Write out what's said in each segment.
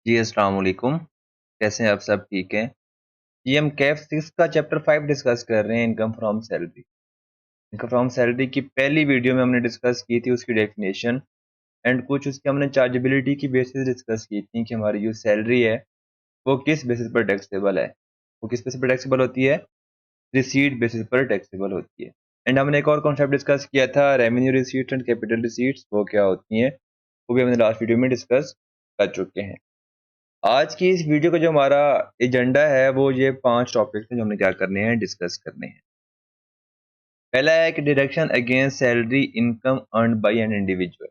जी, अस्सलाम वालेकुम। कैसे हैं आप सब? ठीक हैं? जी, हम कैफ 6 का चैप्टर 5 डिस्कस कर रहे हैं, income from salary. Income from salary की पहली वीडियो में हमने डिस्कस की थी उसकी डेफिनेशन एंड कुछ उसकी हमने चार्जेबिलिटी की बेसिस डिस्कस की थी कि हमारी जो सैलरी है वो किस बेसिस पर टैक्सेबल है। वो किस बेसिस पर टैक्सेबल होती है? रिसीट बेसिस पर टैक्सेबल होती है। एंड हमने एक और कॉन्सेप्ट डिस्कस किया था, revenue receipts and capital receipts, वो क्या होती हैं? वो भी हमने लास्ट वीडियो में डिस्कस कर चुके हैं। आज की इस वीडियो का जो हमारा एजेंडा है वो ये 5 टॉपिक्स हैं जो हमने क्या करने हैं, डिस्कस करने हैं। पहला है कि deduction against salary income earned by an individual.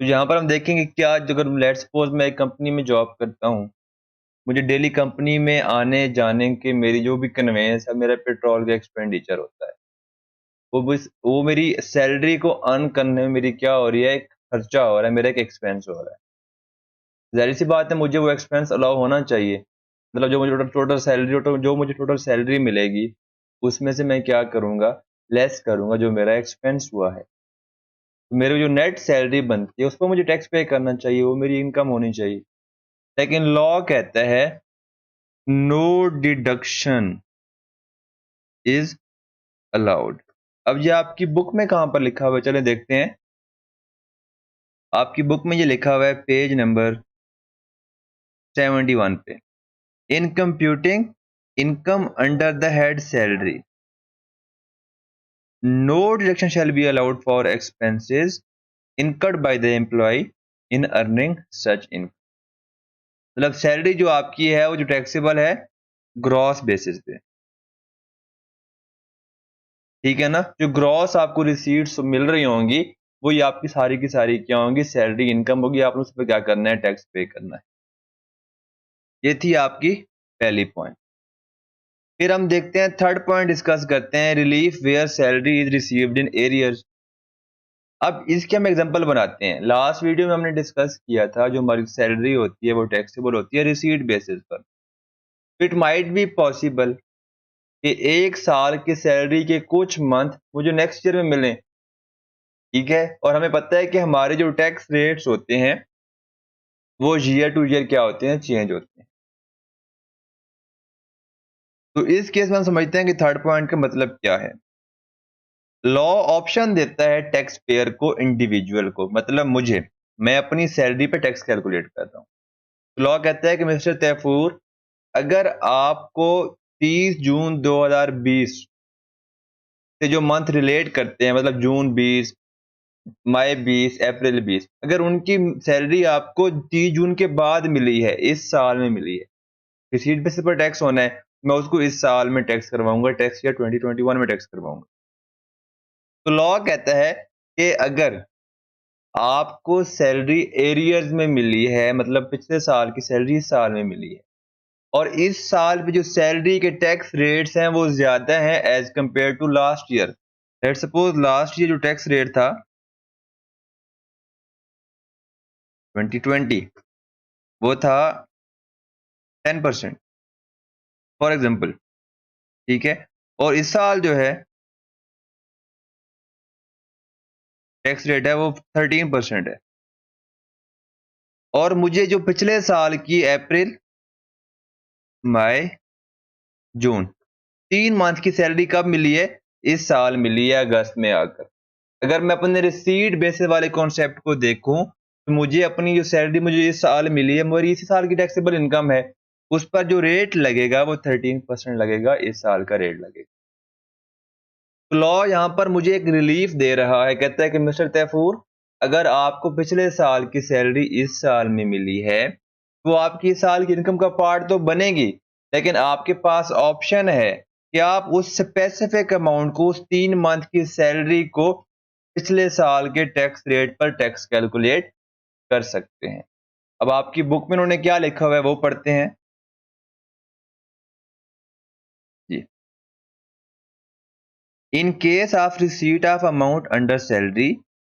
तो यहाँ पर हम देखेंगे क्या, अगर लेट्स सपोज मैं एक कंपनी में जॉब करता हूँ, मुझे डेली कंपनी में आने जाने के मेरी जो भी कन्वेंस है, मेरा पेट्रोल का एक्सपेंडिचर होता है, वो मेरी सैलरी को अर्न करने में मेरी क्या हो रही है, एक खर्चा हो रहा है, मेरा एक एक्सपेंस हो रहा है। ज़ाहिर सी बात है मुझे वो एक्सपेंस अलाउ होना चाहिए। मतलब जो मुझे टोटल सैलरी मिलेगी उसमें से मैं क्या करूँगा, लेस करूँगा जो मेरा एक्सपेंस हुआ है। तो मेरी जो नेट सैलरी बनती है उस पर मुझे टैक्स पे करना चाहिए, वो मेरी इनकम होनी चाहिए। लेकिन लॉ कहता है नो डिडक्शन इज अलाउड। अब ये आपकी बुक में कहाँ पर लिखा हुआ है, चलें देखते हैं। आपकी बुक में ये लिखा हुआ है पेज नंबर 71 पे, in computing income under the head salary no deduction shall be allowed for expenses incurred by the employee in earning such income। मतलब सैलरी जो आपकी है वो जो टैक्सेबल है ग्रॉस बेसिस पे, ठीक है ना। जो ग्रॉस आपको रिसीट्स मिल रही होंगी वो ये आपकी सारी की सारी क्या होंगी, सैलरी इनकम होगी। आपने उस पर क्या करना है, टैक्स पे करना है। ये थी आपकी पहली पॉइंट। फिर हम देखते हैं थर्ड पॉइंट डिस्कस करते हैं, relief where salary is received in arrears. अब इसके हम एग्जांपल बनाते हैं। लास्ट वीडियो में हमने डिस्कस किया था जो हमारी सैलरी होती है वो टैक्सेबल होती है रिसीट बेसिस पर। इट माइट बी पॉसिबल कि एक साल की सैलरी के कुछ मंथ मुझे नेक्स्ट ईयर में मिलें, ठीक है। और हमें पता है कि हमारे जो टैक्स रेट्स होते हैं वो ईयर टू ईयर क्या होते हैं, चेंज होते हैं। तो इस केस में हम समझते हैं कि थर्ड पॉइंट का मतलब क्या है। लॉ ऑप्शन देता है टैक्स पेयर को, इंडिविजुअल को, मतलब मुझे, मैं अपनी सैलरी पे टैक्स कैलकुलेट कर रहा हूँ। लॉ कहता है कि मिस्टर तैफूर, अगर आपको 30 जून 2020 से जो मंथ रिलेट करते हैं, मतलब जून 20, मई 20, अप्रैल 20, अगर उनकी सैलरी आपको 30 जून के बाद मिली है, इस साल में मिली है, रिसीट बेसिस पर टैक्स होना है, मैं उसको इस साल में टैक्स करवाऊंगा, टैक्स ईयर 2021 में टैक्स करवाऊंगा। तो लॉ कहता है कि अगर आपको सैलरी एरियर्स में मिली है, मतलब पिछले साल की सैलरी इस साल में मिली है, और इस साल पे जो सैलरी के टैक्स रेट्स हैं वो ज्यादा हैं as compare to last year. Let suppose last year जो टैक्स रेट था 2020 वो था 10% फॉर एग्जांपल, ठीक है। और इस साल जो है टैक्स रेट है वो 13% है। और मुझे जो पिछले साल की अप्रैल, मई, जून, 3 मंथ की सैलरी कब मिली है, इस साल मिली है अगस्त में आकर। अगर मैं अपने रिसीट बेसिस वाले कॉन्सेप्ट को देखूं तो मुझे अपनी जो सैलरी मुझे इस साल मिली है, मेरी इसी साल की टैक्सेबल इनकम है, उस पर जो रेट लगेगा वो 13% लगेगा, इस साल का रेट लगेगा। तो लॉ यहाँ पर मुझे एक रिलीफ दे रहा है, कहता है कि मिस्टर तैफूर, अगर आपको पिछले साल की सैलरी इस साल में मिली है तो आपकी इस साल की इनकम का पार्ट तो बनेगी, लेकिन आपके पास ऑप्शन है कि आप उस स्पेसिफिक अमाउंट को, उस 3 मंथ की सैलरी को पिछले साल के टैक्स रेट पर टैक्स कैलकुलेट कर सकते हैं। अब आपकी बुक में उन्होंने क्या लिखा हुआ है वो पढ़ते हैं जी। In case of receipt of amount under salary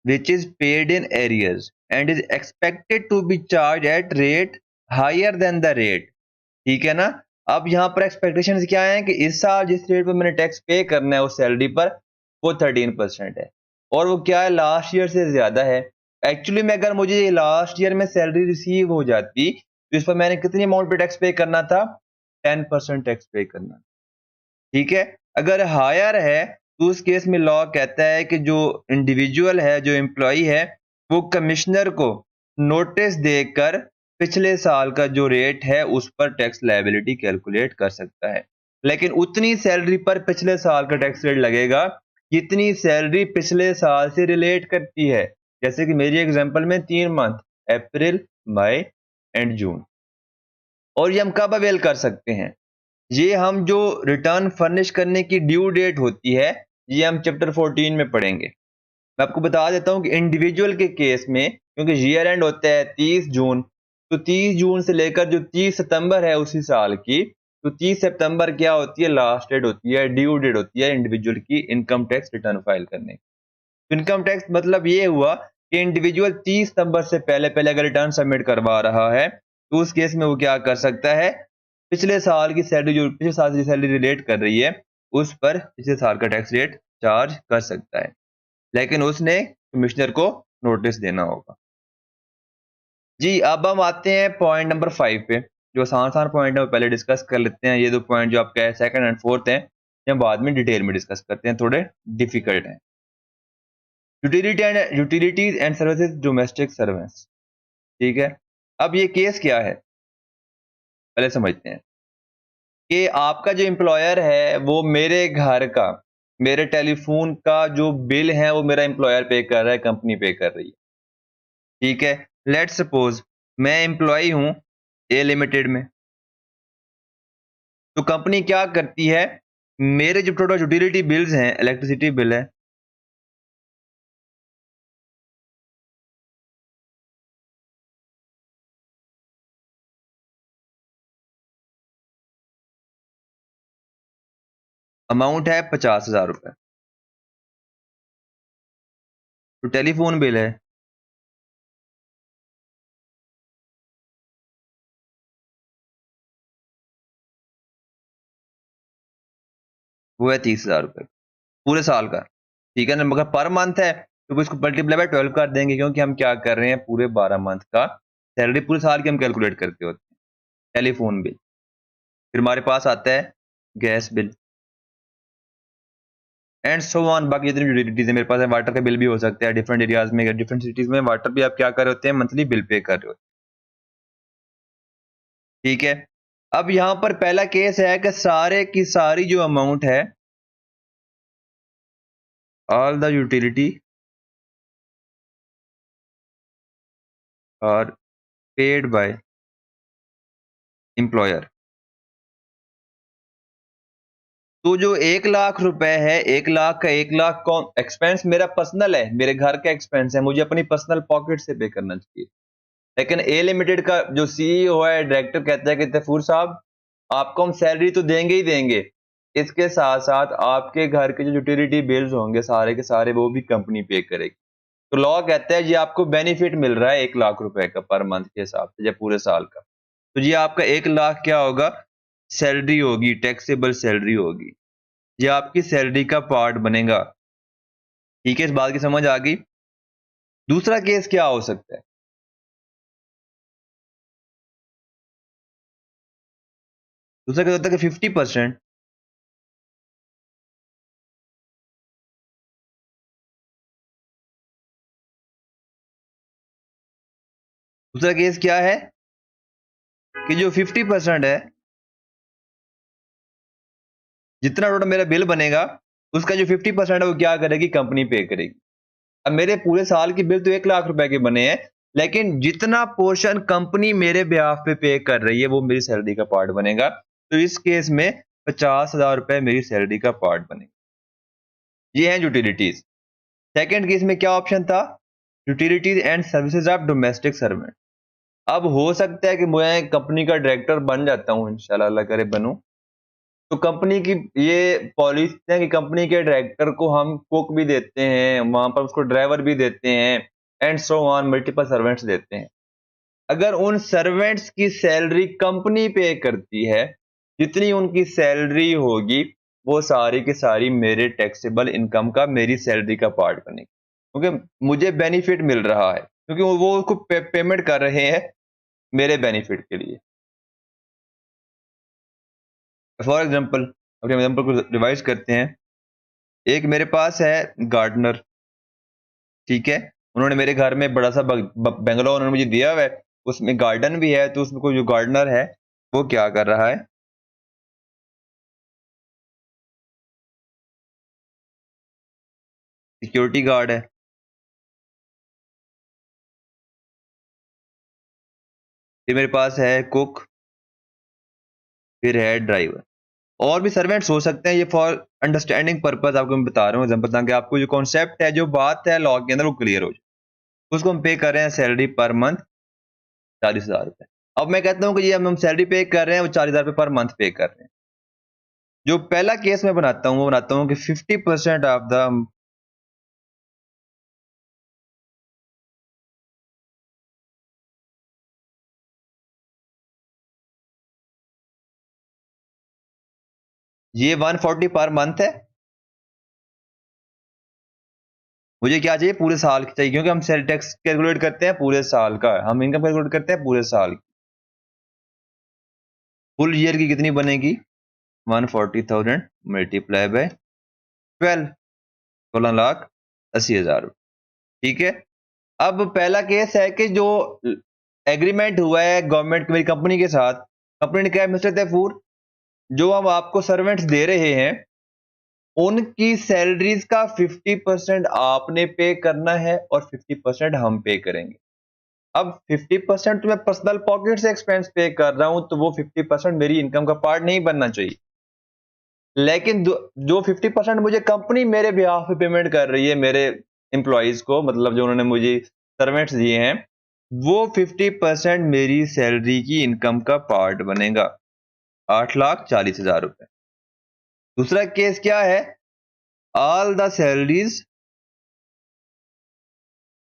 which is paid in arrears and is expected to be charged at rate higher than the rate, ठीक है ना। अब यहाँ पर एक्सपेक्टेशन क्या है कि इस साल जिस रेट पर मैंने टैक्स पे करना है उस सैलरी पर वो 13% है, और वो क्या है, लास्ट ईयर से ज्यादा है, एक्चुअली में अगर मुझे लास्ट ईयर में सैलरी रिसीव हो जाती तो इस पर मैंने कितनी अमाउंट पे टैक्स पे करना था? 10% टैक्स पे करना। ठीक है, अगर हायर है तो उस केस में लॉ कहता है कि जो इंडिविजुअल है, जो एम्प्लॉई है, वो कमिश्नर को नोटिस देकर पिछले साल का जो रेट है उस पर टैक्स लायबिलिटी कैलकुलेट कर सकता है। लेकिन उतनी सैलरी पर पिछले साल का टैक्स रेट लगेगा जितनी सैलरी पिछले साल से रिलेट करती है। जैसे कि मेरी एग्जांपल में 3 month, April, May and June. और ये हम कब अवेल कर सकते हैं? ये हम जो रिटर्न फर्निश करने की ड्यू डेट होती है, ये हम चैप्टर 14 में पढ़ेंगे। मैं आपको बता देता हूँ कि इंडिविजुअल के केस में, क्योंकि ईयर एंड होता है 30 जून, तो 30 जून से लेकर जो 30 सितंबर है उसी साल की, तो 30 सितंबर क्या होती है? लास्ट डेट होती है, ड्यू डेट होती है इंडिविजुअल की इनकम टैक्स रिटर्न फाइल करने की। इनकम टैक्स मतलब ये हुआ कि इंडिविजुअल 30 सितंबर से पहले पहले अगर रिटर्न सबमिट करवा रहा है, तो उस केस में वो क्या कर सकता है? पिछले साल की सैलरी, जो पिछले साल की सैलरी रिलेट कर रही है, उस पर पिछले साल का टैक्स रेट चार्ज कर सकता है। लेकिन उसने कमिश्नर को नोटिस देना होगा। जी, अब हम आते हैं पॉइंट नंबर 5 पे। जो आसान-आसान पॉइंट है वो पहले डिस्कस कर लेते हैं। ये 2 पॉइंट जो आपका है सेकंड एंड फोर्थ हैं, ये हम बाद में डिटेल में डिस्कस करते हैं, थोड़े डिफिकल्ट हैं। Utilities and services domestic servants. ठीक है? अब ये केस क्या है? पहले समझते हैं कि आपका जो एम्प्लॉयर है वो मेरे घर का, मेरे टेलीफ़ोन का जो बिल है वो मेरा एम्प्लॉयर पे कर रहा है, कंपनी पे कर रही है। ठीक है? लेट्स सपोज़ मैं एम्प्लॉयी हूँ ए लिमिटेड में। तो कंपनी क्या करती है, मेरे जो टोटल यूटिलिटी बिल्स हैं, इलेक्ट्रिसिटी बिल है, अमाउंट है ₹50,000, तो टेलीफ़ोन बिल है, वो है ₹30,000 पूरे साल का। ठीक है ना? मगर पर मंथ है, तो इसको मल्टीप्लाई बाय 12 कर देंगे, क्योंकि हम क्या कर रहे हैं, पूरे 12 मंथ का सैलरी पूरे साल की हम कैलकुलेट करते होते हैं। टेलीफ़ोन बिल, फिर हमारे पास आता है gas bill and so on. बाकी जितनी यूटिलिटीज़ है मेरे पास है, वाटर का बिल भी हो सकता है डिफरेंट एरियाज़ में, डिफरेंट सिटीज़ में वाटर भी आप क्या कर रहे होते हैं, मंथली बिल पे कर रहे होते हैं। ठीक है? अब यहाँ पर पहला केस है कि सारे की सारी जो अमाउंट है, all the utility are paid by employer. तो जो 1 लाख रुपए है, 1 लाख का 1 लाख कौन एक्सपेंस मेरा पर्सनल है, मेरे घर का एक्सपेंस है, मुझे अपनी पर्सनल पॉकेट से पे करना चाहिए। लेकिन ए लिमिटेड का जो सीईओ है, डायरेक्टर कहता है कि तैफूर साहब, आपको हम सैलरी तो देंगे ही देंगे, इसके साथ-साथ आपके घर के जो यूटिलिटी बिल्स होंगे सारे के सारे वो भी कंपनी पे करेगी। तो लॉ कहता है जी आपको बेनिफिट मिल रहा है 1 लाख रुपए का पर मंथ के हिसाब से या पूरे साल का। तो जी आपका 1 लाख क्या होगा? सैलरी होगी, टैक्सेबल सैलरी होगी। ये आपकी सैलरी का पार्ट बनेगा। ठीक है, इस बात की समझ आ गई? दूसरा केस क्या हो सकता है? दूसरा केस होता है कि 50%। दूसरा केस क्या है कि जो 50% है, जितना टोटल मेरा बिल बनेगा, उसका जो 50% है वो क्या करेगी? कंपनी पे करेगी। अब मेरे पूरे साल की बिल तो 1 लाख रुपए के बने हैं, लेकिन जितना पोर्शन कंपनी मेरे बिहाफ पे पे कर रही है वो मेरी सैलरी का पार्ट बनेगा। तो इस केस में ₹50,000 मेरी सैलरी का पार्ट बनेगा। ये हैं यूटिलिटीज। सेकंड केस में क्या ऑप्शन था? Utilities and services of domestic servant. अब हो सकता है कि मैं कंपनी का डायरेक्टर बन जाता हूँ, इंशाल्लाह अल्लाह करे बनूं। तो कंपनी की ये पॉलिसी है कि कंपनी के डायरेक्टर को हम कुक भी देते हैं, वहां पर उसको ड्राइवर भी देते हैं and so on, multiple servants देते हैं। अगर उन सर्वेंट्स की सैलरी कंपनी पे करती है, जितनी उनकी सैलरी होगी वो सारी की सारी मेरे टैक्सेबल इनकम का, मेरी सैलरी का पार्ट बनेगी, क्योंकि मुझे बेनिफिट मिल रहा है। क्योंकि वो उसको पेमेंट कर रहे हैं मेरे बेनिफिट के लिए। फॉर एग्जाम्पल, अपने एग्जाम्पल को रिवाइज करते हैं। एक मेरे पास है गार्डनर, ठीक है, उन्होंने मेरे घर में बड़ा सा बंगलो उन्होंने मुझे दिया हुआ है, उसमें गार्डन भी है। तो उसमें कोई जो गार्डनर है वो क्या कर रहा है, सिक्योरिटी गार्ड है। फिर मेरे पास है कुक, फिर है ड्राइवर। और भी सर्वेंट्स हो सकते हैं, ये फॉर अंडरस्टैंडिंग पर्पज आपको मैं बता रहा हूँ एग्जाम्पल, ताकि आपको जो कॉन्सेप्ट है, जो बात है लॉ के अंदर, वो क्लियर हो जाए। उसको हम पे कर रहे हैं सैलरी पर मंथ 40,000 रुपए। अब मैं कहता हूँ कि ये हम सैलरी पे कर रहे हैं, वो 40,000 रुपये पर मंथ पे कर रहे हैं। जो पहला केस मैं बनाता हूँ वो बनाता हूँ कि 50% ऑफ द, ये 140 पर मंथ है। मुझे क्या चाहिए, पूरे साल की चाहिए, क्योंकि हम सेल टैक्स कैलकुलेट करते हैं पूरे साल का, हम इनकम कैलकुलेट करते हैं पूरे साल की। फुल ईयर की कितनी बनेगी, 140,000 मल्टीप्लाई बाय 12, 16,80,000। ठीक है। अब पहला केस है कि जो एग्रीमेंट हुआ है गवर्नमेंट की मेरी कंपनी के साथ, कंपनी ने कहा मिस्टर तैफूर, जो हम आपको सर्वेंट्स दे रहे हैं उनकी सैलरीज का 50% आपने पे करना है और 50% हम पे करेंगे। अब 50% तो मैं पर्सनल पॉकेट से एक्सपेंस पे कर रहा हूं, तो वो 50% मेरी इनकम का पार्ट नहीं बनना चाहिए। लेकिन जो 50% मुझे कंपनी मेरे बिहाफ पे पेमेंट कर रही है मेरे एम्प्लॉयज को, मतलब जो उन्होंने मुझे सर्वेंट्स दिए हैं, वो 50% मेरी सैलरी की इनकम का पार्ट बनेगा, 8,40,000 रुपए। दूसरा केस क्या है, all the salaries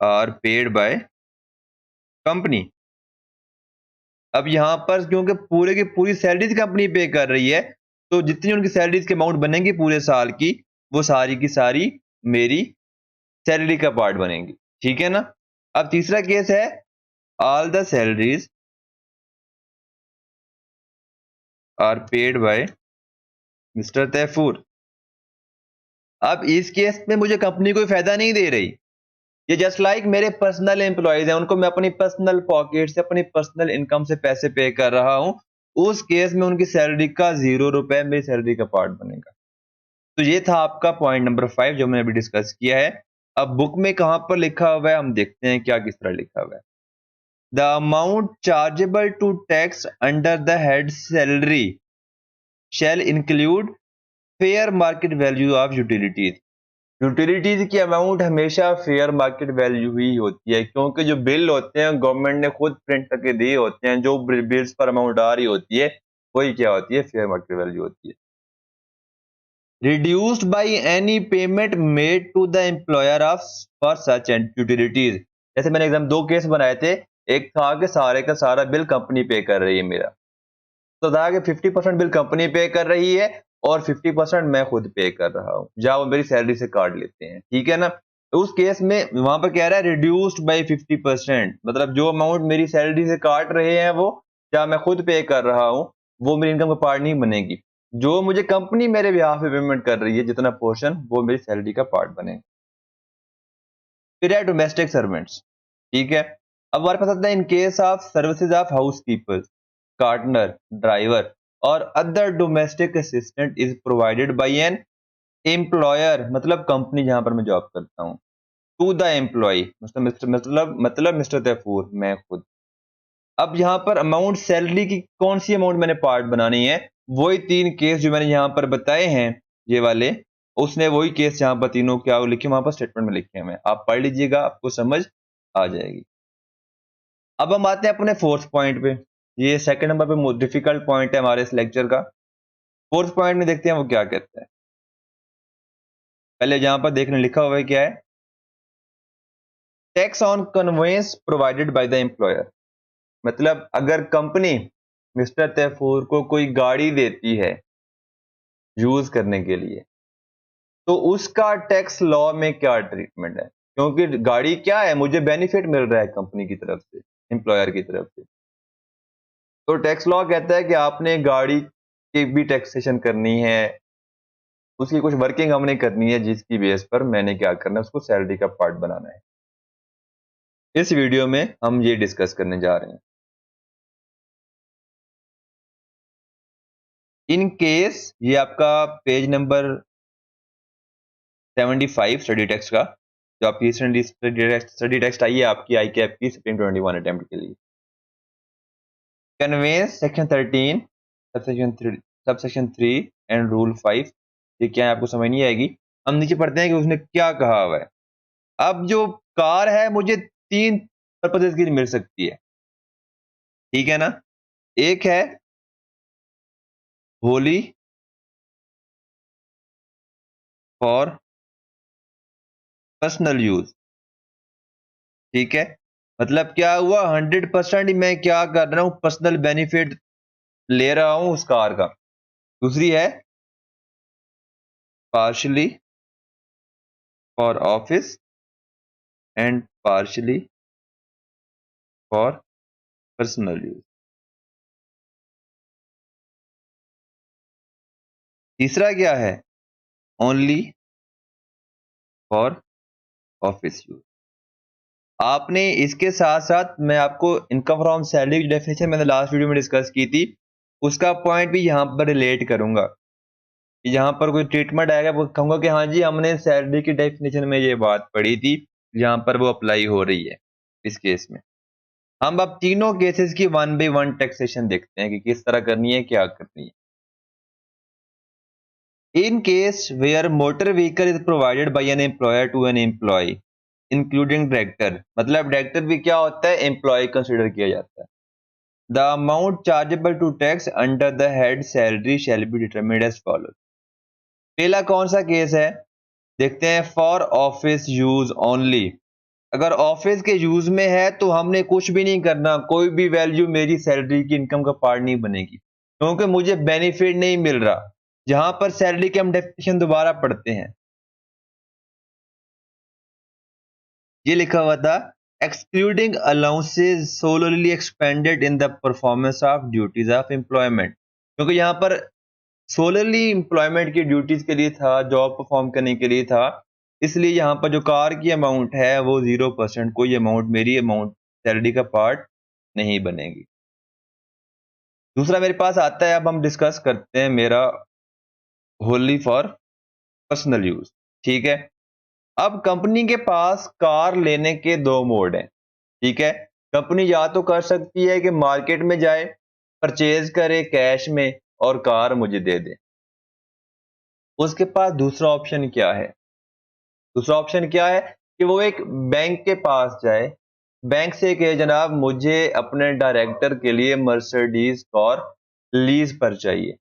are paid by company. अब यहां पर क्योंकि पूरे की पूरी सैलरीज कंपनी पे कर रही है, तो जितनी उनकी सैलरीज के अमाउंट बनेंगी पूरे साल की, वो सारी की सारी मेरी सैलरी का पार्ट बनेंगी। ठीक है ना। अब तीसरा केस है, all the salaries are paid by mister Taifur. अब इस केस में मुझे कंपनी कोई फायदा नहीं दे रही, ये जस्ट लाइक मेरे पर्सनल एम्प्लॉयज हैं, उनको मैं अपनी पर्सनल पॉकेट से, अपनी पर्सनल इनकम से पैसे पे कर रहा हूं। उस केस में उनकी सैलरी का 0 रुपए मेरी सैलरी का पार्ट बनेगा। तो ये था आपका पॉइंट नंबर 5 जो मैंने अभी डिस्कस किया है। अब बुक में कहां पर लिखा हुआ है, हम देखते हैं क्या किस तरह लिखा हुआ है। The amount chargeable to tax under the head salary shall include fair market value of utilities. Utilities की अमाउंट हमेशा फेयर मार्केट वैल्यू ही होती है, क्योंकि जो बिल होते हैं गवर्नमेंट ने खुद प्रिंट करके दिए होते हैं, जो बिल्स पर अमाउंट आ रही होती है वही क्या होती है, फेयर मार्केट वैल्यू होती है। reduced by any payment made to the employer of for such utilities। जैसे मैंने एग्जाम दो केस बनाए थे, एक था कि सारे का सारा बिल कंपनी पे कर रही है मेरा, तो था कि 50% बिल कंपनी पे कर रही है और 50% मैं खुद पे कर रहा हूँ, जहां वो मेरी सैलरी से काट लेते हैं। ठीक है ना। तो उस केस में वहां पर कह रहा है रिड्यूस्ड बाई 50%, मतलब जो अमाउंट मेरी सैलरी से काट रहे हैं वो, क्या मैं खुद पे कर रहा हूँ, वो मेरी इनकम का पार्ट नहीं बनेगी। जो मुझे कंपनी मेरे बिहाफ पे पेमेंट कर रही है जितना पोर्शन, वो मेरी सैलरी का पार्ट बनेगा। फिर है डोमेस्टिक सर्वेंट्स। ठीक है। अब हमारे पास आता है in case of services of house keepers, gardener, driver और other domestic assistant is provided by an employer, मतलब कंपनी जहां पर मैं जॉब करता हूं, टू द एम्प्लॉय, मतलब मिस्टर तैफूर, मैं खुद। अब यहाँ पर अमाउंट सैलरी की कौन सी अमाउंट मैंने पार्ट बनानी है, वही तीन केस जो मैंने यहाँ पर बताए हैं ये वाले, उसने वही केस यहाँ पर तीनों क्या लिखे वहां पर स्टेटमेंट में लिखे हैं, आप पढ़ लीजिएगा आपको समझ आ जाएगी। अब हम आते हैं अपने फोर्थ पॉइंट पे, ये सेकंड नंबर पे डिफिकल्ट पॉइंट है हमारे इस लेक्चर का। फोर्थ पॉइंट में देखते हैं वो क्या कहता है। पहले जहां पर देखने लिखा हुआ है क्या है, tax on conveyance provided by the employer. मतलब अगर कंपनी मिस्टर तैफूर को कोई गाड़ी देती है यूज करने के लिए, तो उसका टैक्स लॉ में क्या ट्रीटमेंट है। क्योंकि गाड़ी क्या है, मुझे बेनिफिट मिल रहा है कंपनी की तरफ से, एम्प्लॉयर की तरफ से। तो टैक्स लॉ कहता है कि आपने गाड़ी की भी टैक्सेशन करनी है, उसकी कुछ वर्किंग हमने करनी है, जिसकी बेस पर मैंने क्या करना है, उसको सैलरी का पार्ट बनाना है। इस वीडियो में हम ये डिस्कस करने जा रहे हैं। इन केस, ये आपका पेज नंबर 75 स्टडी टेक्स्ट का, जो आपकी स्टडी टेक्स्ट आई है आपकी आई कैप की स्प्रिंग 21 अटेम्प्ट के लिए। Conveyance section 13 subsection 3 and rule 5, ये क्या है आपको समझ नहीं आएगी। हम नीचे पढ़ते हैं कि उसने क्या कहा हुआ है। अब जो कार है मुझे 3 पर्पजेस की मिल सकती है, ठीक है ना। एक है होली फॉर पर्सनल यूज, ठीक है। मतलब क्या हुआ, 100% मैं क्या कर रहा हूं, पर्सनल बेनिफिट ले रहा हूं उस कार का। दूसरी है partially for office and partially for personal use. तीसरा क्या है, ओनली फॉर ऑफिस यूज। आपने इसके साथ साथ मैं आपको इनकम फ्रॉम सैलरी की डेफिनेशन मैंने लास्ट वीडियो में डिस्कस की थी, उसका पॉइंट भी यहाँ पर रिलेट करूंगा। यहाँ पर कोई ट्रीटमेंट आएगा वो कहूंगा कि हाँ जी हमने सैलरी की डेफिनेशन में ये बात पढ़ी थी, यहाँ पर वो अप्लाई हो रही है इस केस में। हम अब तीनों केसेस की 1 by 1 टैक्सेशन देखते हैं कि किस तरह करनी है, क्या करनी है। In case where motor vehicle is provided by an employer to an employee, including director, मतलब director भी क्या होता है, employee consider किया जाता है। The amount chargeable to tax under the head salary shall be determined as follows. पहला कौन सा केस है, देखते हैं। फॉर ऑफिस यूज ओनली, अगर ऑफिस के यूज में है तो हमने कुछ भी नहीं करना, कोई भी वैल्यू मेरी सैलरी की इनकम का पार्ट नहीं बनेगी, क्योंकि मुझे बेनिफिट नहीं मिल रहा। जहां पर सैलरी की हम डेफिनेशन दोबारा पढ़ते हैं, ये लिखा हुआ था excluding allowances solely expended in the performance of duties of employment, क्योंकि यहाँ पर सोलरली एम्प्लॉयमेंट की ड्यूटीज के लिए था, जॉब परफॉर्म करने के लिए था, इसलिए यहाँ पर जो कार की अमाउंट है वो 0%, कोई अमाउंट मेरी अमाउंट सैलरी का पार्ट नहीं बनेगी। दूसरा मेरे पास आता है, अब हम डिस्कस करते हैं मेरा होली फॉर पर्सनल यूज, ठीक है। अब कंपनी के पास कार लेने के दो मोड हैं, ठीक है। कंपनी या तो कर सकती है कि मार्केट में जाए, परचेज करे कैश में और कार मुझे दे दे। उसके पास दूसरा ऑप्शन क्या है, दूसरा ऑप्शन क्या है कि वो एक बैंक के पास जाए, बैंक से कहे जनाब मुझे अपने डायरेक्टर के लिए मर्सिडीज कार लीज पर चाहिए।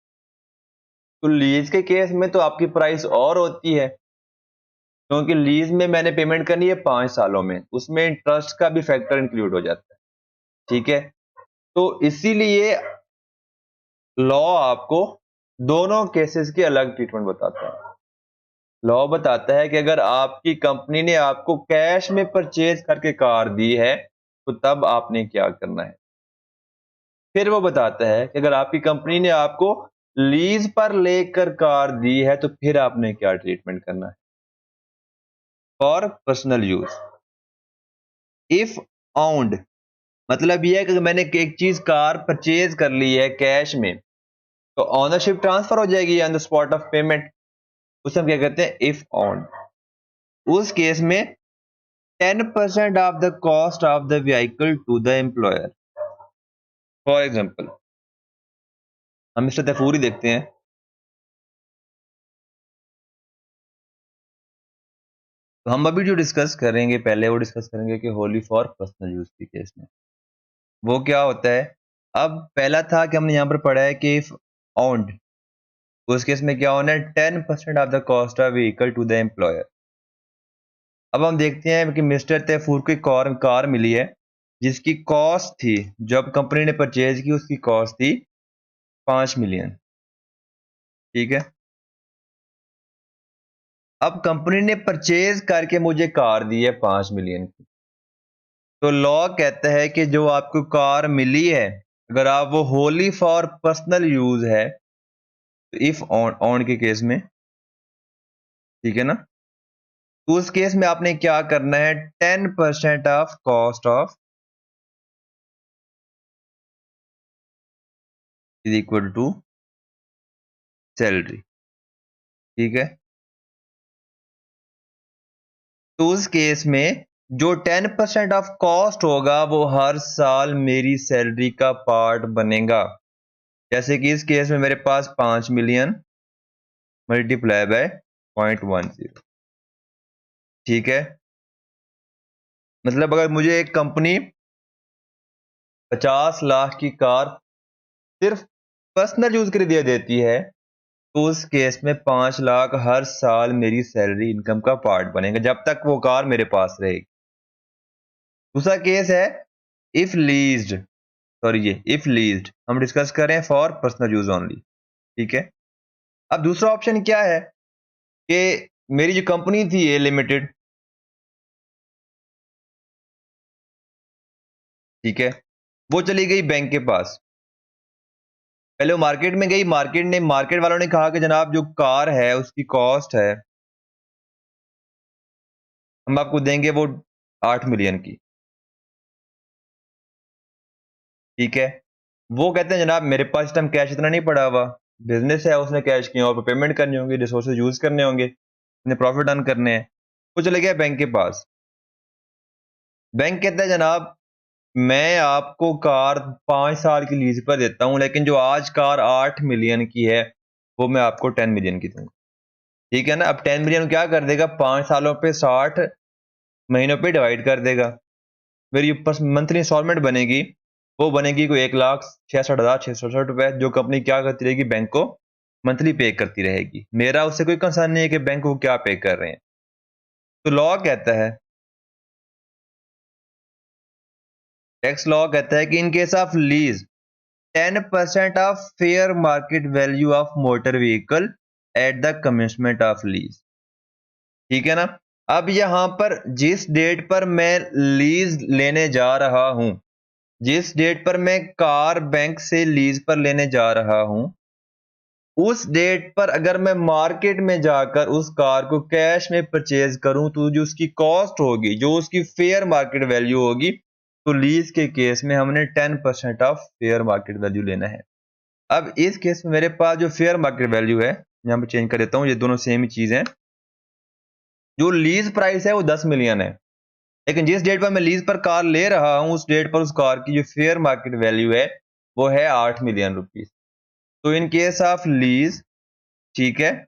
तो लीज के केस में तो आपकी प्राइस और होती है, क्योंकि लीज में मैंने पेमेंट करनी है 5 सालों में, उसमें इंटरेस्ट का भी फैक्टर इंक्लूड हो जाता है, ठीक है। तो इसीलिए लॉ आपको दोनों केसेस की अलग ट्रीटमेंट बताता है। लॉ बताता है कि अगर आपकी कंपनी ने आपको कैश में परचेज करके कार दी है तो तब आपने क्या करना है। फिर वो बताता है कि अगर आपकी कंपनी ने आपको लीज पर लेकर कार दी है तो फिर आपने क्या ट्रीटमेंट करना है। For personal use, if owned, मतलब यह है कि मैंने एक चीज कार परचेज कर ली है कैश में, तो ऑनरशिप ट्रांसफर हो जाएगी on the spot of payment, उसे हम क्या कहते हैं, इफ ओन्ड। उस केस में 10% of the cost of the vehicle to the employer. For example हम मिस्टर तैफूरी देखते हैं, तो हम अभी जो डिस्कस करेंगे पहले वो डिस्कस करेंगे कि होली फॉर पर्सनल यूज के केस में वो क्या होता है। अब पहला था कि हमने यहाँ पर पढ़ा है कि इफ ओन्ड, उस केस में क्या होना है, 10% of the cost of vehicle to the employer. अब हम देखते हैं कि मिस्टर तैफूर को कार मिली है जिसकी कॉस्ट थी, जब कंपनी ने परचेज की उसकी कॉस्ट थी 5 मिलियन, ठीक है। अब कंपनी ने परचेज करके मुझे कार दी है 5 मिलियन की, तो लॉ कहता है कि जो आपको कार मिली है, अगर आप वो होली फॉर पर्सनल यूज है, तो इफ ऑन ऑन के केस में, ठीक है ना, तो उस केस में आपने क्या करना है, 10% of cost of is equal to salary, ठीक है। तो उस केस में जो 10% ऑफ कॉस्ट होगा वो हर साल मेरी सैलरी का पार्ट बनेगा। जैसे कि इस केस में मेरे पास 5 मिलियन मल्टीप्लाई बाय 0.10, ठीक है। मतलब अगर मुझे एक कंपनी 50 लाख की कार सिर्फ पर्सनल यूज के लिए दे देती है, तो उस केस में 5 लाख हर साल मेरी सैलरी इनकम का पार्ट बनेगा जब तक वो कार मेरे पास रहेगी। दूसरा केस है इफ लीज्ड, सॉरी ये इफ लीज्ड हम डिस्कस कर रहे हैं फॉर पर्सनल यूज ओनली, ठीक है। अब दूसरा ऑप्शन क्या है कि मेरी जो कंपनी थी ए लिमिटेड, ठीक है, वो चली गई बैंक के पास। पहले वो मार्केट में गई, मार्केट वालों ने कहा कि जनाब जो कार है उसकी कॉस्ट है, हम आपको देंगे वो 8 मिलियन की, ठीक है। वो कहते हैं जनाब मेरे पास इस टाइम कैश इतना नहीं पड़ा हुआ, बिजनेस है उसने कैश की और पेमेंट करनी होगी, रिसोर्सेज यूज करने होंगे, अपने प्रॉफिट अर्न करने हैं। वो चले गया बैंक के पास। बैंक कहता है जनाब मैं आपको कार 5 साल की लीज पर देता हूं, लेकिन जो आज कार 8 मिलियन की है वो मैं आपको 10 मिलियन की दूंगा, ठीक है ना। अब 10 मिलियन क्या कर देगा, 5 सालों पे 60 महीनों पे डिवाइड कर देगा। मेरी मंथली इंस्टॉलमेंट बनेगी, वो बनेगी कोई 1,66,667 रुपए, जो कंपनी क्या करती रहेगी, बैंक को मंथली पे करती रहेगी। मेरा उससे कोई कंसर्न नहीं है कि बैंक को क्या पे कर रहे हैं। तो लॉ कहता है, टैक्स लॉ कहता है कि इन case of lease 10% of fair market value of motor vehicle at the commencement of lease, ठीक है ना। अब यहां पर जिस डेट पर मैं लीज लेने जा रहा हूं, जिस डेट पर मैं कार बैंक से लीज पर लेने जा रहा हूं, उस डेट पर अगर मैं मार्केट में जाकर उस कार को कैश में परचेज करूं, तो जो उसकी कॉस्ट होगी, जो उसकी फेयर मार्केट वैल्यू होगी, तो लीज के केस में हमने 10% ऑफ फेयर मार्केट वैल्यू लेना है। अब इस केस में मेरे पास जो फेयर मार्केट वैल्यू है, यहां पर चेंज कर देता हूं, ये दोनों सेम ही चीज है। जो लीज प्राइस है वो 10 मिलियन है, लेकिन जिस डेट पर मैं लीज पर कार ले रहा हूं उस डेट पर उस कार की जो फेयर मार्केट वैल्यू है वो है 8 मिलियन रुपीज। तो इन केस ऑफ लीज, ठीक है,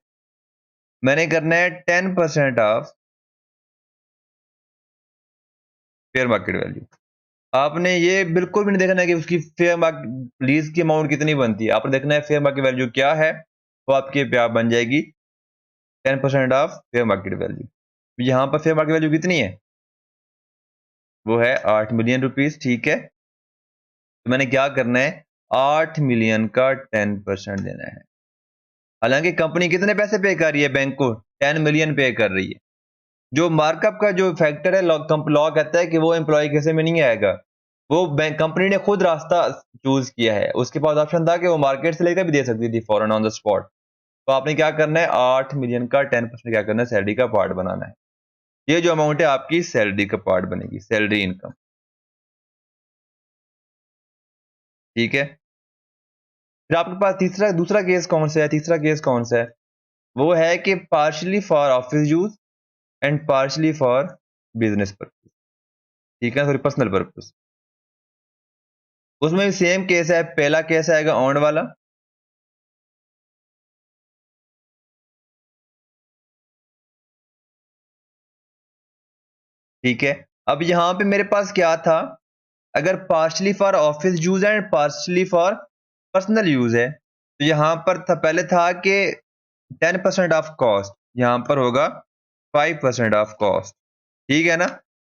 मैंने करना है 10% ऑफ फेयर मार्केट वैल्यू। आपने ये बिल्कुल भी नहीं देखना है कि उसकी फेयर मार्केट लीज की अमाउंट कितनी बनती है, आपने देखना है फेयर मार्केट वैल्यू क्या है, वो आपके पे आप बन जाएगी 10% ऑफ फेयर मार्केट वैल्यू। यहाँ पर फेयर मार्केट वैल्यू कितनी है, वो है 8 मिलियन रुपीज, ठीक है। तो मैंने क्या करना है, 8 मिलियन का 10% देना है। हालांकि कंपनी कितने पैसे पे कर रही है बैंक को, 10 मिलियन पे कर रही है। जो मार्कअप का जो फैक्टर है, लॉ कहता है कि वो एम्प्लॉय केसे में नहीं आएगा, वो बैंक कंपनी ने खुद रास्ता चूज किया है। उसके पास ऑप्शन था कि वो मार्केट से लेकर भी दे सकती थी फॉरन ऑन द स्पॉट। तो आपने क्या करना है, 8 मिलियन का 10% क्या करना है, सैलरी का पार्ट बनाना है। ये जो अमाउंट है आपकी सैलरी का पार्ट बनेगी, सैलरी इनकम, ठीक है। फिर आपके पास दूसरा केस कौन सा है, तीसरा केस कौन सा है, वो है कि partially for office use and partially for business purpose, ठीक है, सॉरी पर्सनल पर्पज। उसमें भी सेम केस है, पहला केस आएगा ऑन वाला, ठीक है। अब यहां पे मेरे पास क्या था, अगर partially for office use and partially for personal use है, तो यहां पर था, पहले था कि 10% ऑफ कॉस्ट, यहां पर होगा 5% ऑफ कॉस्ट, ठीक है ना।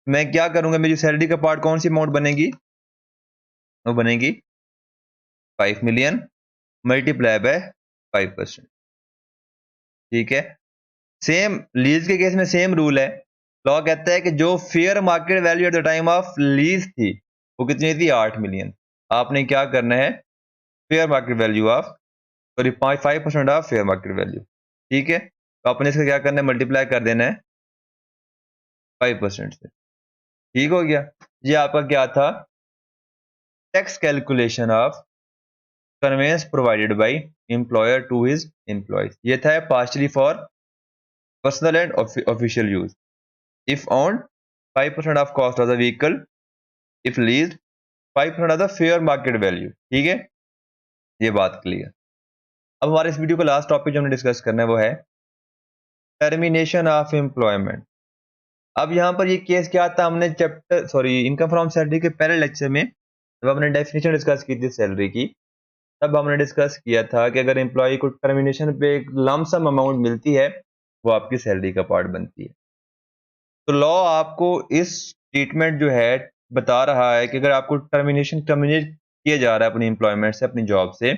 मैं क्या करूंगा, मेरी सैलरी का पार्ट कौन सी अमाउंट बनेगी, वो बनेगी 5 मिलियन मल्टीप्लाई बाय 5%, ठीक है। सेम लीज के केस में सेम रूल है। लॉ कहता है कि जो fair market value at the time of lease थी वो कितनी थी, 8 मिलियन। आपने क्या करना है, fair market value of, sorry 5% of fair market value, ठीक है। तो आपने इसका क्या करना है, मल्टीप्लाई कर देना है 5% से, ठीक हो गया। ये आपका क्या था, tax calculation of conveyance provided by employer to his employees. ये था partially for personal and official use. If owned 5% of cost of the vehicle, if leased 5% of the fair market value, ठीक है। ये बात क्लियर। अब हमारे इस video का लास्ट टॉपिक जो हमने डिस्कस करना है वो है टर्मिनेशन ऑफ एम्प्लॉयमेंट। अब यहाँ पर ये केस क्या था, हमने chapter sorry income from salary के पहले लेक्चर में जब हमने डेफिनेशन डिस्कस की थी सैलरी की, तब हमने डिस्कस किया था कि अगर एम्प्लॉय को टर्मिनेशन पे एक लमसम अमाउंट मिलती है वो आपकी सैलरी का पार्ट बनती है। तो लॉ आपको इस ट्रीटमेंट जो है बता रहा है कि अगर आपको टर्मिनेट किया जा रहा है अपनी एम्प्लॉयमेंट से, अपनी जॉब से,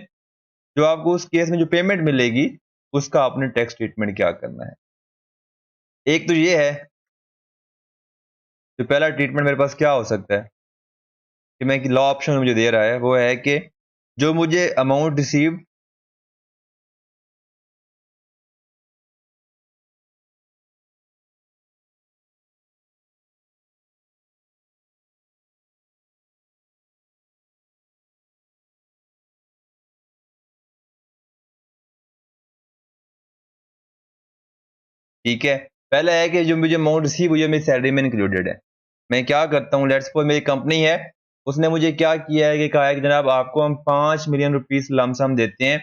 जो आपको उस केस में जो पेमेंट मिलेगी उसका आपने टैक्स ट्रीटमेंट क्या करना है। एक तो ये है, जो पहला ट्रीटमेंट मेरे पास क्या हो सकता है कि मैं लॉ ऑप्शन मुझे दे रहा है वो है कि जो मुझे अमाउंट रिसीव, ठीक है। पहला है कि जो मुझे अमाउंट रिसीव हुई है मेरी सैलरी में इंक्लूडेड है। मैं क्या करता हूँ, लेट्स सपोज मेरी कंपनी है, उसने मुझे क्या किया है कि कहा है कि जनाब आपको हम 5 मिलियन रुपीस लमसम देते हैं,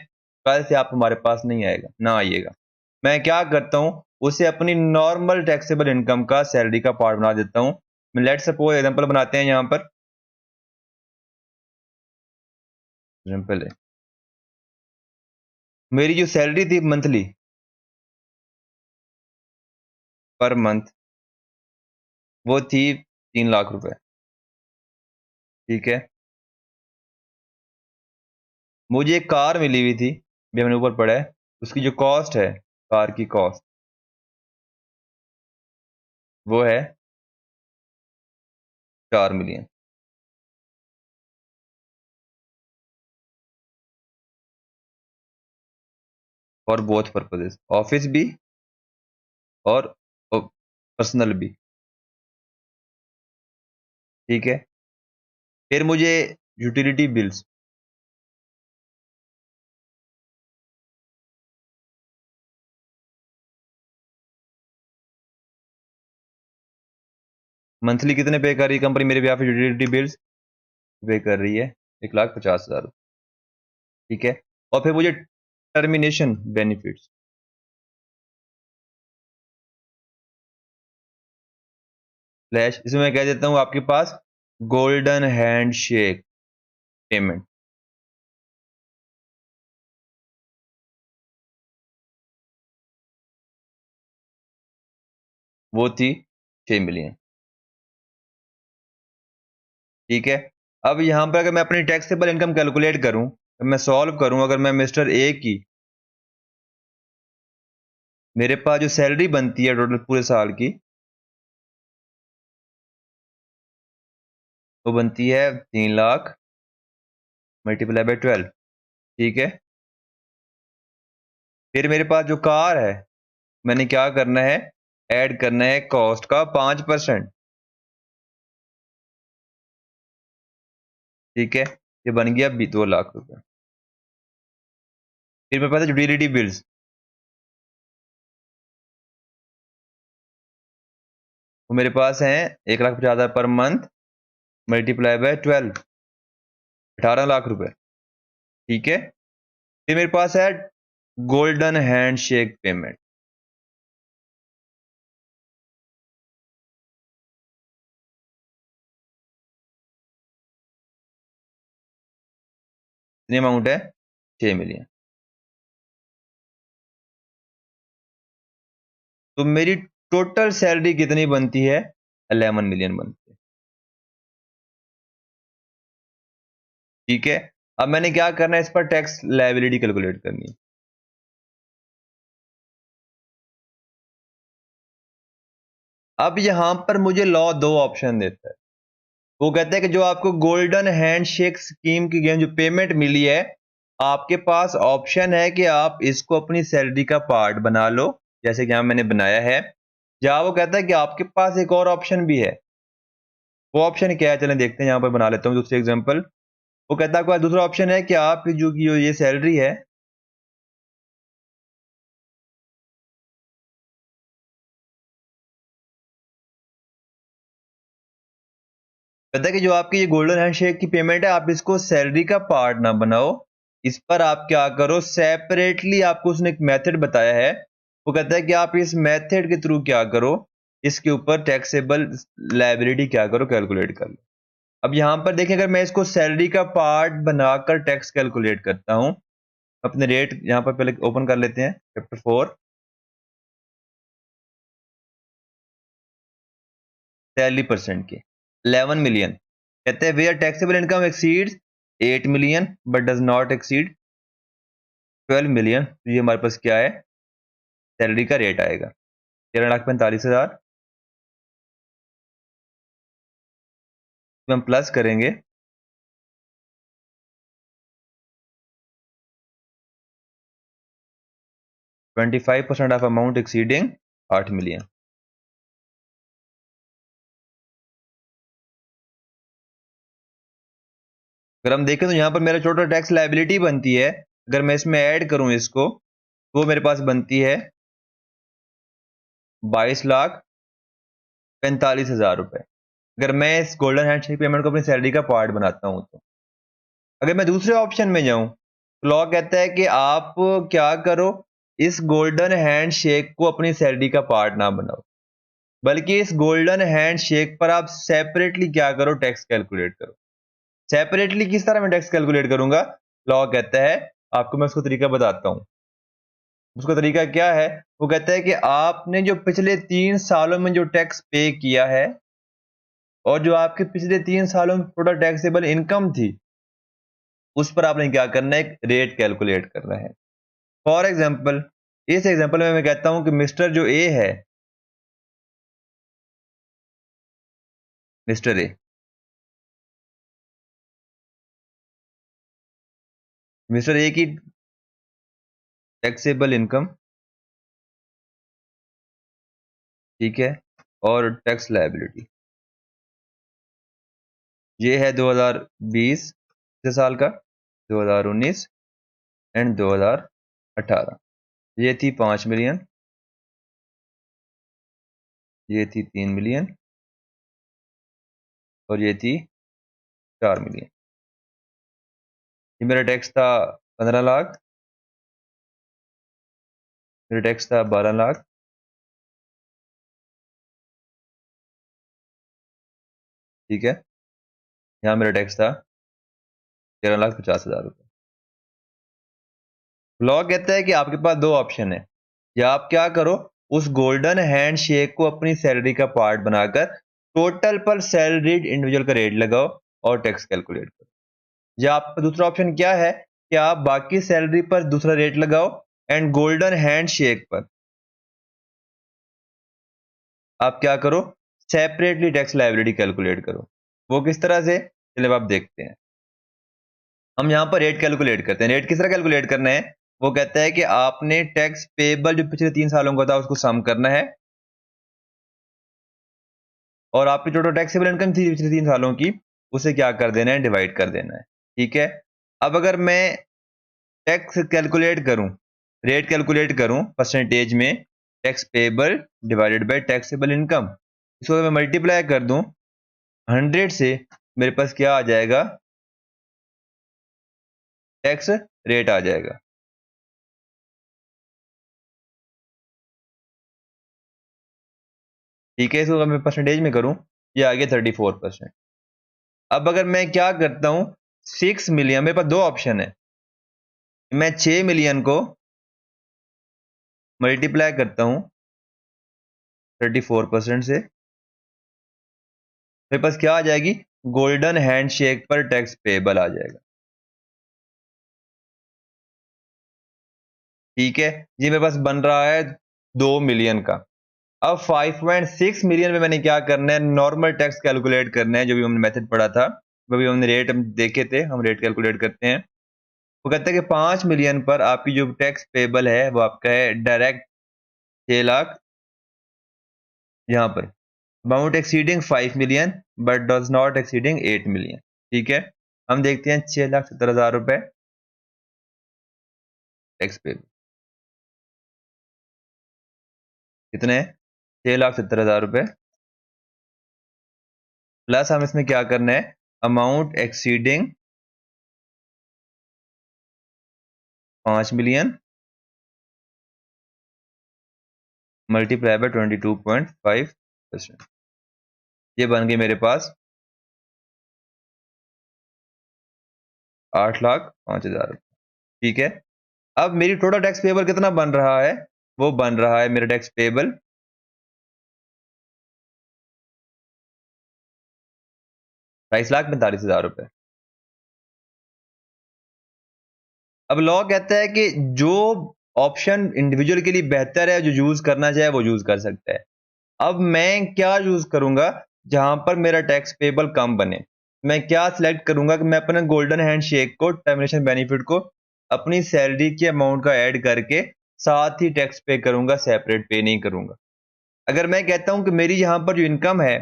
कल से आप हमारे पास नहीं आएगा ना आइएगा। मैं क्या करता हूँ, उसे अपनी नॉर्मल टैक्सेबल इनकम का सैलरी का पार्ट बना देता हूँ। मैं लेट्स सपोज एग्जाम्पल बनाते हैं यहाँ पर, एग्जाम्पल है मेरी जो सैलरी थी मंथली पर मंथ वो थी 3 लाख रुपए, ठीक है। मुझे एक कार मिली हुई थी, भी मैंने ऊपर पड़ा है, उसकी जो कॉस्ट है, कार की कॉस्ट वो है 4 million, for both purposes, office भी और पर्सनल भी, ठीक है। फिर मुझे यूटिलिटी बिल्स, मंथली कितने पे कर रही है कंपनी मेरे भी, पे यूटिलिटी बिल्स पे कर रही है 1,50,000, ठीक है। और फिर मुझे टर्मिनेशन बेनिफिट्स, स्लैश इसमें मैं कह देता हूँ आपके पास गोल्डन हैंड शेक पेमेंट, वो थी 6 मिलियन, ठीक है। अब यहाँ पर अगर मैं अपनी टैक्सेबल इनकम कैलकुलेट करूँ, मैं सॉल्व करूँ, अगर मैं मिस्टर ए की, मेरे पास जो सैलरी बनती है टोटल पूरे साल की वो बनती है 3 लाख मल्टीप्लाई बाय 12, ठीक है। फिर मेरे पास जो कार है, मैंने क्या करना है, ऐड करना है कॉस्ट का 5%, ठीक है। ये बन गया 2 लाख रुपए। फिर मेरे पास यूटिलिटी बिल्स, वो मेरे पास हैं 1,50,000 per month multiply by 12, 18 lakh रुपए, ठीक है। फिर मेरे पास है गोल्डन हैंड शेक पेमेंट, कितनी अमाउंट है, 6 मिलियन। तो मेरी टोटल सैलरी कितनी बनती है, 11 मिलियन बनती है, ठीक है। अब मैंने क्या करना है, इस पर टैक्स लायबिलिटी कैलकुलेट करनी है। अब यहां पर मुझे लॉ दो ऑप्शन देता है। वो कहता है कि जो आपको गोल्डन हैंडशेक स्कीम की जो पेमेंट मिली है, आपके पास ऑप्शन है कि आप इसको अपनी सैलरी का पार्ट बना लो, जैसे कि यहां मैंने बनाया है। या वो कहता है कि आपके पास एक और ऑप्शन भी है। वो ऑप्शन क्या है, चलें देखते हैं। यहां पर बना लेता हूं दूसरे एग्जांपल। वो कहता है आपके पास दूसरा ऑप्शन है कि आप जो ये सैलरी है, कहता है कि जो आपकी ये गोल्डन हैंडशेक की पेमेंट है, आप इसको सैलरी का पार्ट ना बनाओ। इस पर आप क्या करो, सेपरेटली आपको उसने एक मेथड बताया है। वो कहता है कि आप इस मेथड के थ्रू क्या करो, इसके ऊपर टैक्सेबल लायबिलिटी क्या करो, कैलकुलेट कर लो। अब यहां पर देखिए, अगर मैं इसको सैलरी का पार्ट बनाकर टैक्स कैलकुलेट करता हूं, अपने रेट यहां पर पहले ओपन कर लेते हैं, चैप्टर 4 सैलरी परसेंट के 11 मिलियन। कहते हैं where taxable income exceeds 8 million but does not exceed 12 million. तो ये हमारे पास क्या है, सैलरी का रेट आएगा 13,45,000। तो हम प्लस करेंगे 25% ऑफ अमाउंट एक्सीडिंग 8 मिलियन। अगर हम देखें तो यहाँ पर मेरा टोटल टैक्स लाइबिलिटी बनती है, अगर मैं इसमें ऐड करूं इसको, तो मेरे पास बनती है 22,45,000 रुपए, अगर मैं इस गोल्डन हैंडशेक पेमेंट को अपनी सैलरी का पार्ट बनाता हूं तो। अगर मैं दूसरे ऑप्शन में जाऊं, तो लॉ कहता है कि आप क्या करो, इस गोल्डन हैंडशेक को अपनी सैलरी का पार्ट ना बनाओ, बल्कि इस गोल्डन हैंडशेक पर आप सेपरेटली क्या करो, टैक्स कैलकुलेट करो। सेपरेटली किस तरह मैं टैक्स कैलकुलेट करूंगा, लॉ कहता है, आपको मैं उसका तरीका बताता हूं। उसका तरीका क्या है, वो कहता है कि आपने जो पिछले 3 सालों में जो टैक्स पे किया है, और जो आपके पिछले 3 सालों में टोटल टैक्सेबल इनकम थी, उस पर आपने क्या करना है, एक रेट कैलकुलेट करना है। फॉर एग्जाम्पल, इस एग्जाम्पल में मैं कहता हूं कि मिस्टर जो ए है, मिस्टर ए, मिस्टर ए की टैक्सेबल इनकम, ठीक है, और टैक्स लायबिलिटी ये है 2020 से साल का, 2019 एंड 2018। ये थी 5 मिलियन, ये थी 3 मिलियन, और ये थी 4 मिलियन। ये मेरा टैक्स था 15 लाख, मेरा टैक्स था 12 लाख, ठीक है। यहाँ मेरा टैक्स था 13,50,000 रुपये। लॉ कहता है कि आपके पास दो ऑप्शन है, या आप क्या करो, उस गोल्डन हैंड शेक को अपनी सैलरी का पार्ट बनाकर टोटल पर सैलरीड इंडिविजुअल का रेट लगाओ और टैक्स कैलकुलेट करो। या आपका दूसरा ऑप्शन क्या है कि आप बाकी सैलरी पर दूसरा रेट लगाओ एंड गोल्डन हैंड शेक पर आप क्या करो, सेपरेटली टैक्स लायबिलिटी कैलकुलेट करो। वो किस तरह से, चलिए अब आप देखते हैं। हम यहाँ पर रेट कैलकुलेट करते हैं। रेट किस तरह कैलकुलेट करना है, वो कहता है कि आपने टैक्स पेबल जो पिछले 3 सालों का था उसको सम करना है, और आपकी टोटल टैक्सेबल इनकम थी पिछले 3 सालों की, उसे क्या कर देना है, डिवाइड कर देना है, ठीक है। अब अगर मैं टैक्स कैलकुलेट करूं, रेट कैलकुलेट करूं परसेंटेज में, tax payable divided by taxable income, इसको मैं मल्टीप्लाई कर दूं 100 से, मेरे पास क्या आ जाएगा, टैक्स रेट आ जाएगा। ठीक है, इसको अगर मैं परसेंटेज में करूं, ये आ गया 34%। अब अगर मैं क्या करता हूं, 6 मिलियन, मेरे पास दो ऑप्शन है, मैं 6 मिलियन को मल्टीप्लाई करता हूं 34% से, मेरे पास क्या आ जाएगी, गोल्डन हैंडशेक पर टैक्स पेबल आ जाएगा, ठीक है। ये मेरे पास बन रहा है 2 मिलियन का। अब 5.6 मिलियन में मैंने क्या करना है, नॉर्मल टैक्स कैलकुलेट करना है, जो भी हमने मेथड पढ़ा था, वो भी हमने रेट हम देखे थे, हम रेट कैलकुलेट करते हैं। वो कहता है कि 5 मिलियन पर आपकी जो टैक्स पेबल है वो आपका है डायरेक्ट 6 लाख, यहाँ पर amount exceeding 5 million but does not exceeding 8 million. ठीक है, हम देखते हैं 6,70,000 रुपए टैक्स पेबल कितने हैं, 6,70,000 रुपए, प्लस हम इसमें क्या करना है, amount exceeding 5 million multiply by 22.5%, ये बन गई मेरे पास 8,05,000। ठीक है, अब मेरी टोटल टैक्स पेबल कितना बन रहा है, वो बन रहा है मेरा टैक्स पेबल 22,45,000 रुपए। अब लॉ कहता है कि जो ऑप्शन इंडिविजुअल के लिए बेहतर है, जो यूज करना चाहे वो यूज कर सकता है। अब मैं क्या यूज करूंगा जहां पर मेरा टैक्स पेबल कम बने, मैं क्या सिलेक्ट करूंगा कि मैं अपने गोल्डन हैंड शेक को, टर्मिनेशन बेनिफिट को अपनी सैलरी के अमाउंट का ऐड करके साथ ही टैक्स पे करूंगा, सेपरेट पे नहीं करूंगा। अगर मैं कहता हूं कि मेरी यहां पर जो इनकम है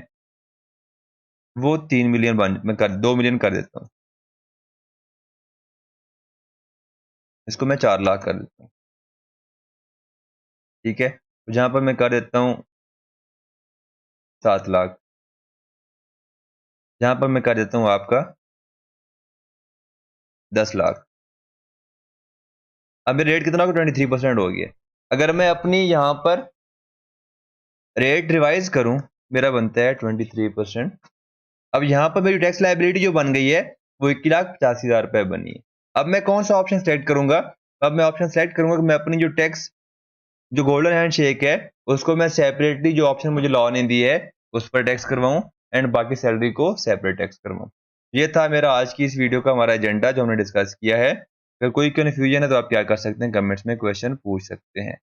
वो 3 मिलियन बन, मैं कर 2 मिलियन कर देता हूं, इसको मैं 4 लाख कर देता हूं। ठीक है, जहां पर मैं कर देता हूं 7 लाख, जहां पर मैं कर देता हूं आपका 10 लाख। अब मेरा रेट कितना होगा, 23% हो गया। अगर मैं अपनी यहां पर रेट रिवाइज करूं, मेरा बनता है 23%। अब यहां पर मेरी टैक्स लायबिलिटी जो बन गई है वो 1,85,000 रुपए बनी है। अब मैं कौन सा ऑप्शन सेलेक्ट करूंगा, अब मैं ऑप्शन सेलेक्ट करूंगा कि मैं अपनी जो टैक्स, जो गोल्डन हैंड शेक है, उसको मैं सेपरेटली, जो ऑप्शन मुझे लॉ ने दी है उस पर टैक्स करवाऊं एंड बाकी सैलरी को सेपरेट टैक्स करवाऊं। ये था मेरा आज की इस वीडियो का हमारा एजेंडा जो हमने डिस्कस किया है। अगर कोई कन्फ्यूजन है तो आप क्या कर सकते हैं, कमेंट्स में क्वेश्चन पूछ सकते हैं।